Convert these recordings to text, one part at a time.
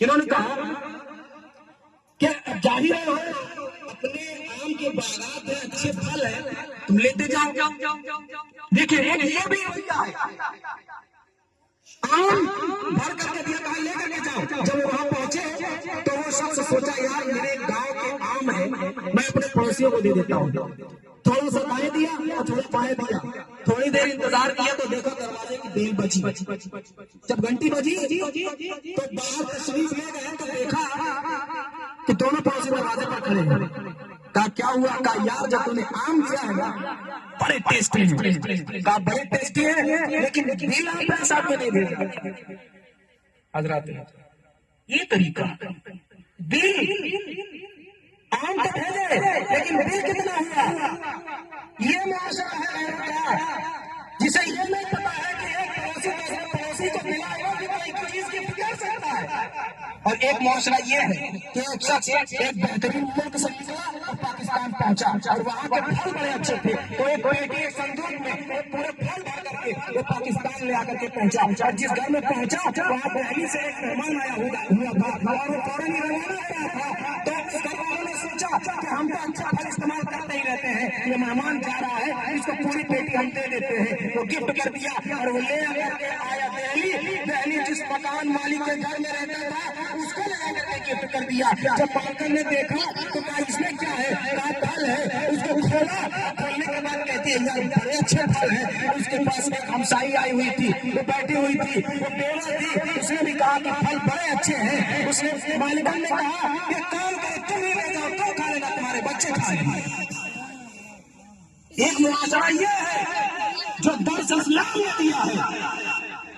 انہوں نے کہا کہ ظاہر ہے اپنے آم کے باغات ہیں، اچھے پھل ہیں، تم لیتے جاؤ۔ دیکھیں ایک یہ بھی رویہ ہے، آم بھر کر کے دیا، کہا لے کر کے جاؤ۔ جب وہاں پہنچے تو وہ شخص سوچا یار میرے گاؤں کے آم ہے، میں اپنے پڑوسیوں کو دے دیتا ہوں۔ تھوڑا سا دائیں دیا اور تھوڑا بائیں دیا، تھوڑی دیر انتظار کیا تو دیکھا دروازے کی بیل بجی۔ جب گھنٹی بجی تو باہر تشریف لے گئے تو دیکھا کہ دونوں پڑوسی دروازے پر کھڑے ہیں۔ کہا کیا ہوا؟ کہا یار جب تم نے آم دیا ہے نا بڑے ٹیسٹی ہیں۔ کہا بڑے ٹیسٹی ہیں لیکن بل آپ میرے ساتھ میں نہیں دے گا۔ حضرات یہ طریقہ بل آم تو بھیجے لیکن بل کتنا ہوا؟ یہ معاشرہ ہے غیروں کا، جسے یہ نہیں پتا ہے کہ ایک پڑوسی دوسرے پڑوسی کو ملا ہوا کہ کوئی چیز گفٹ کر سکتا ہے۔ اور ایک معاشرہ یہ ہے کہ ایک شخص ایک بہترین ملک سے نکلا اور پاکستان پہنچا اور وہاں کے پھل بڑے اچھے تھے تو ایک بیٹی ایک صندوق میں پورے پھل بھر کر کے وہ پاکستان لے آ کر کے پہنچا، اور جس گھر میں پہنچا وہاں دہلی سے ایک مہمان آیا ہوا تھا اور وہ فوراً ہی روانہ ہو رہا تھا۔ تو اس گھر والوں نے سوچا کہ ہم تو اچھا پھل استعمال کرتے ہی رہتے ہیں، یہ مہمان جا رہا ہے اس کو پوری پیٹی ہم دے دیتے ہیں۔ وہ گفٹ کر دیا اور وہ لے آ کر کے آیا دہلی جس مکان مالک کے گھر میں رہتا تھا اس کو لے آ کر کے گفٹ کر دیا۔ جب مالکن نے دیکھا تو کہا اس میں کیا ہے؟ کہا پھل ہے۔ اس کو کھولا، کھولنے کے بعد کہتی ہے یار بڑے اچھے پھل ہیں۔ اس کے پاس ایک ہمسائی آئی ہوئی تھی، وہ بیٹھی ہوئی تھی، وہ بیوہ تھی، اس نے بھی کہا کہ پھل بڑے اچھے ہیں۔ اس نے مالکن نے کہا کہ کام کرو تم ہی لے جاؤ، تو کھا لینا، تمہارے بچے کھا لیں گے۔ ایک معاشرہ یہ ہے جو درس اسلام نے دیا ہے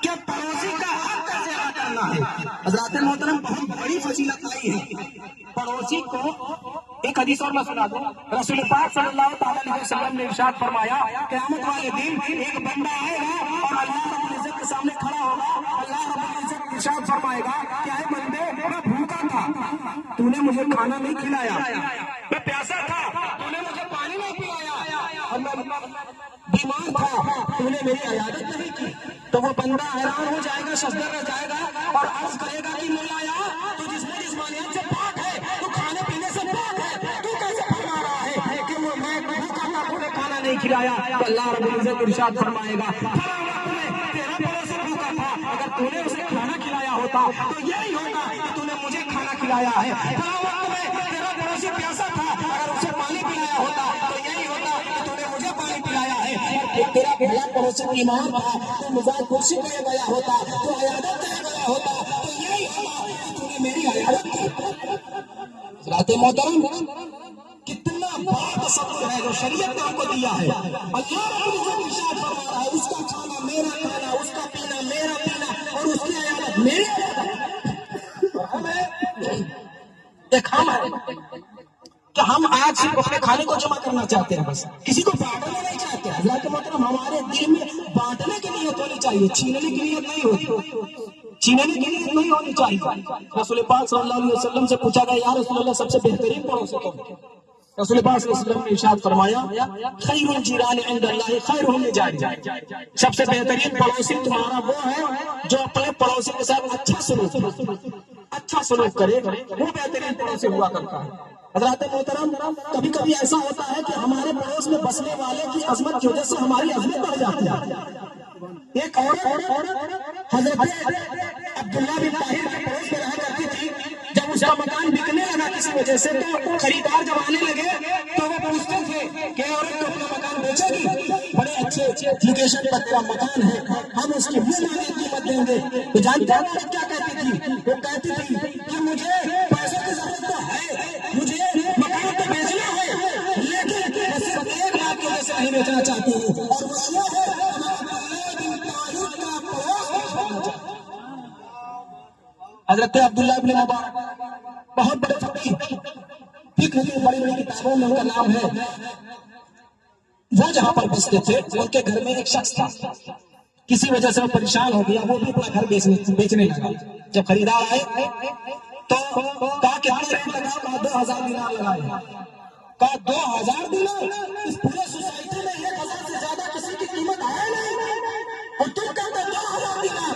کہ پڑوسی کا حق کیسے ادا کرنا ہے۔ حضرات محترم بہت بڑی فضیلت آئی ہے پڑوسی کو۔ ایک حدیث اور میں سنا دوں، رسول پاک صلی اللہ تعالیٰ علیہ وسلم نے ارشاد فرمایا قیامت والے دن ایک بندہ آئے گا اور اللہ رب العزت کے سامنے کھڑا ہوگا۔ اللہ رب العزت ارشاد فرمائے گا کہ اے بندے میں بھوکا تھا تو نے مجھے کھانا نہیں کھلایا، میں پیاسا تھا تو نے مجھے پانی نہیں پلایا، اور میں بیمار تھا تو نے میری عیادت نہیں کی۔ تو وہ بندہ حیران ہو جائے گا، ششدر رہ جائے گا اور عرض کرے گا کہ مولایا تو جسمانیت سے پاک ہے، تو کھانے پینے سے پاک ہے، تو کیسے فرما رہا ہے کہ وہ میں بھوکا تھا تو نے کھانا نہیں کھلایا؟ تو اللہ رب العزت ارشاد فرمائے گا فلاں وقت میں تیرا پڑوسی بھوکا تھا، اگر تو نے اسے کھانا کھلایا ہوتا تو یہی ہوتا کہ تو نے مجھے کھانا کھلایا ہے۔ فلاں وقت میں تیرا پڑوسی پیاسا تھا، اگر اسے پانی پلایا ہوتا تو یہی ہوتا کہ تو نے مجھے پانی پلایا ہے۔ تیرا بھلا پڑوسی ایمان تھا تو مزاج کرسی پہ گیا ہوتا تو عیادت پہ گیا ہوتا تو یہی ہوتا کہ تو نے میری عیادت کی۔ حضرات محترم کتنا بڑا تصور ہے جو شریعت نے ہم کو دیا ہے۔ اللہ رب العزت ارشاد فرما رہا ہے اس کا کھانا میرا کھانا، اس کا پینا میرا پینا، اور اس کی عیادت میری عیادت۔ ایک ہم ہے کہ ہم آج صرف اپنے کھانے کو جمع کرنا چاہتے ہیں، بس کسی کو بانٹنا نہیں چاہتے۔ حضرات محترم ہمارے دل میں بانٹنے کی نیت ہونی چاہیے، چھیننے کی نیت نہیں ہوتی، چھیننے کی نیت نہیں ہونی چاہیے۔ رسول پاک صلی اللہ علیہ وسلم سے پوچھا گیا یا رسول اللہ سب سے بہترین پڑوسی کون ہے؟ رسول پاک صلی اللہ علیہ وسلم نے ارشاد فرمایا خیر الجیران عند اللہ خیرهم لجارهم، سب سے بہترین پڑوسی تمہارا وہ ہے جو اپنے پڑوسی کے ساتھ اچھا سلوک کرے، وہ بہترین پڑوسی ہوا کرتا ہے۔ حضرات محترم کبھی کبھی ایسا ہوتا ہے کہ ہمارے پڑوس میں بسنے والے کی عظمت کی وجہ سے ہماری عظمت بڑھ جاتی ہے۔ ایک عورت حضرت عبداللہ بن طاہر کے پڑوس میں رہا کرتی تھی، جب اس کا مکان بکنے لگا کسی وجہ سے تو خریدار جب آنے لگے تو وہ پوچھتے تھے کہ عورت تو اپنا مکان بیچے گی، بڑے اچھے لوکیشن پر کا مکان ہے، ہم اس کی منہ مانگے قیمت دیں گے۔ تو جانتے ہیں عورت کیا کہتی تھی؟ وہ کہتی تھی کہ مجھے پیسوں کی ضرورت تو ہے، مجھے مکان تو بیچنا ہے، لیکن میں صرف ایک بات کی وجہ سے نہیں بیچنا چاہتی ہوں، اور وہ یہ ہے حضرت عبداللہ ابن مبارک بہت بڑے فقیہ، فقہ کی بڑی بڑی کتابوں میں ان کا نام ہے۔ وہ جہاں پر بستے تھے ان کے گھر میں ایک شخص تھا، کسی وجہ سے وہ پریشان ہو گیا، وہ بھی اپنا گھر بیچنے لگا۔ جب خریدار آئے تو کہا کتنا ریٹ لگا؟ کہا 2000 دینار لگائے۔ کہا 2000 دینار؟ اس پورے سوسائٹی میں 1000 سے زیادہ کسی کی قیمت ہے نہیں، اور تم کہتے 2000 دینار؟